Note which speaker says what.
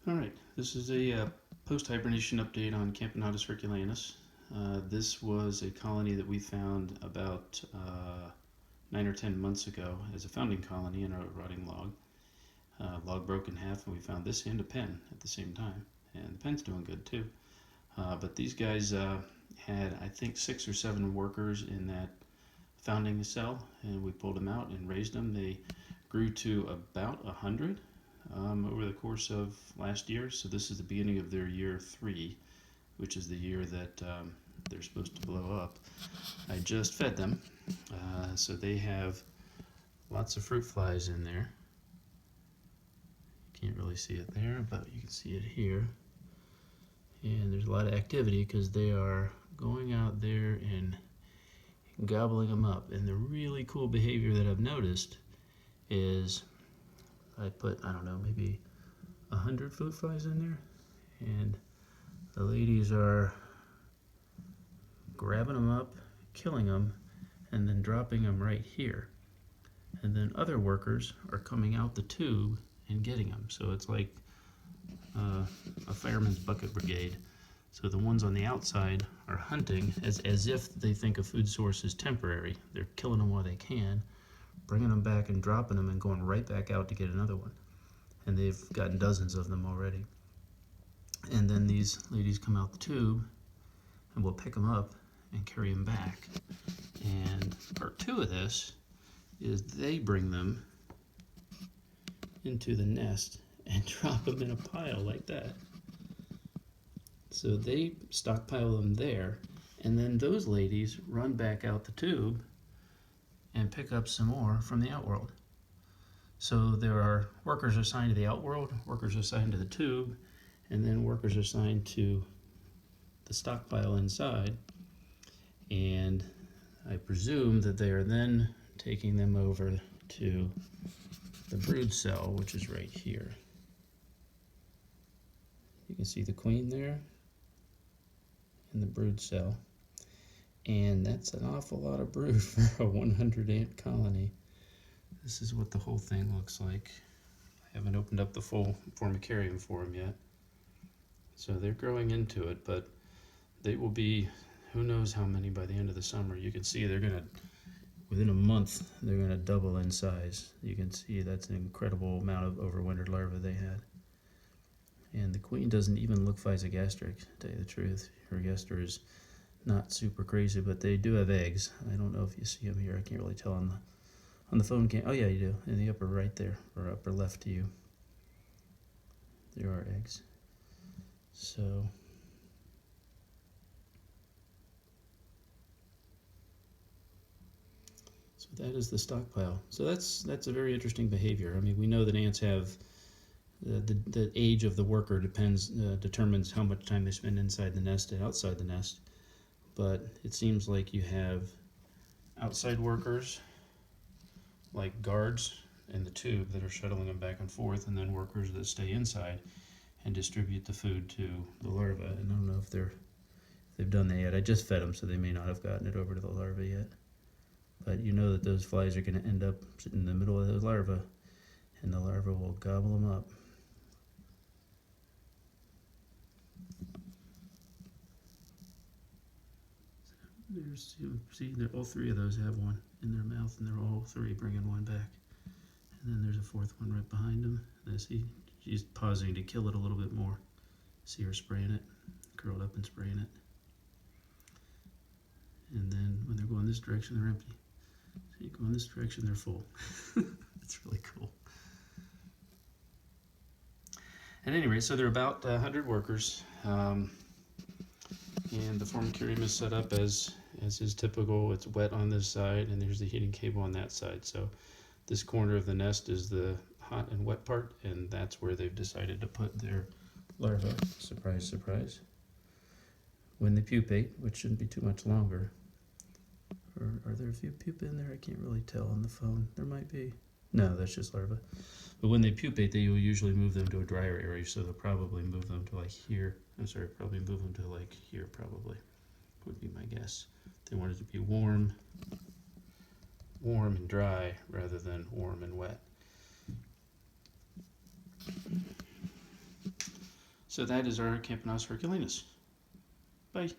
Speaker 1: Alright, this is a post-hibernation update on Camponotus herculeanus. This was a colony that we found about 9 or 10 months ago as a founding colony in a rotting log. Log broke in half, and we found this and a pen at the same time. And the pen's doing good too. But these guys had, I think, 6 or 7 workers in that founding cell, and we pulled them out and raised them. They grew to about 100 over the course of last year. So this is the beginning of their year 3, which is the year that they're supposed to blow up. I just fed them, so they have lots of fruit flies in there. Can't really see it there, but you can see it here. And there's a lot of activity because they are going out there and gobbling them up. And the really cool behavior that I've noticed is I put, I don't know, maybe 100 fruit flies in there, and the ladies are grabbing them up, killing them, and then dropping them right here. And then other workers are coming out the tube and getting them. So it's like a fireman's bucket brigade. So the ones on the outside are hunting as if they think a food source is temporary. They're killing them while they can, bringing them back and dropping them and going right back out to get another one. And they've gotten dozens of them already. And then these ladies come out the tube and we'll pick them up and carry them back. And part 2 of this is they bring them into the nest and drop them in a pile like that. So they stockpile them there, and then those ladies run back out the tube and pick up some more from the outworld. So there are workers assigned to the outworld, workers assigned to the tube, and then workers assigned to the stockpile inside. And I presume that they are then taking them over to the brood cell, which is right here. You can see the queen there in the brood cell. And that's an awful lot of brood for a 100 ant colony. This is what the whole thing looks like. I haven't opened up the full formicarium for them yet. So they're growing into it, but they will be who knows how many by the end of the summer. You can see they're gonna, within a month, they're gonna double in size. You can see that's an incredible amount of overwintered larvae they had. And the queen doesn't even look physogastric, to tell you the truth. Her gaster is not super crazy, but they do have eggs. I don't know if you see them here. I can't really tell on the phone cam. Oh yeah, you do. In the upper right there, or upper left to you. There are eggs. So that is the stockpile. So that's a very interesting behavior. I mean, we know that ants have the age of the worker determines how much time they spend inside the nest and outside the nest. But it seems like you have outside workers, like guards in the tube that are shuttling them back and forth, and then workers that stay inside and distribute the food to the larvae. And I don't know if they've done that yet. I just fed them, so they may not have gotten it over to the larvae yet. But you know that those flies are going to end up sitting in the middle of those larvae, and the larvae will gobble them up. There's, see, all 3 of those have one in their mouth, and they're all 3 bringing one back. And then there's a 4th one right behind them. And I see she's pausing to kill it a little bit more. See her spraying it, curled up and spraying it. And then when they're going this direction, they're empty. So you go in this direction, they're full. It's really cool. At any rate, so there are about 100 workers. And the formicarium is set up as is typical. It's wet on this side, and there's the heating cable on that side. So this corner of the nest is the hot and wet part, and that's where they've decided to put their larvae. Surprise, surprise. When they pupate, which shouldn't be too much longer. Or are there a few pupae in there? I can't really tell on the phone. There might be. No, that's just larvae. But when they pupate, they will usually move them to a drier area, so they'll probably move them to like here. I'm sorry, probably move them to like here, probably, would be my guess. They want it to be warm and dry rather than warm and wet. So that is our Camponotus herculeanus. Bye.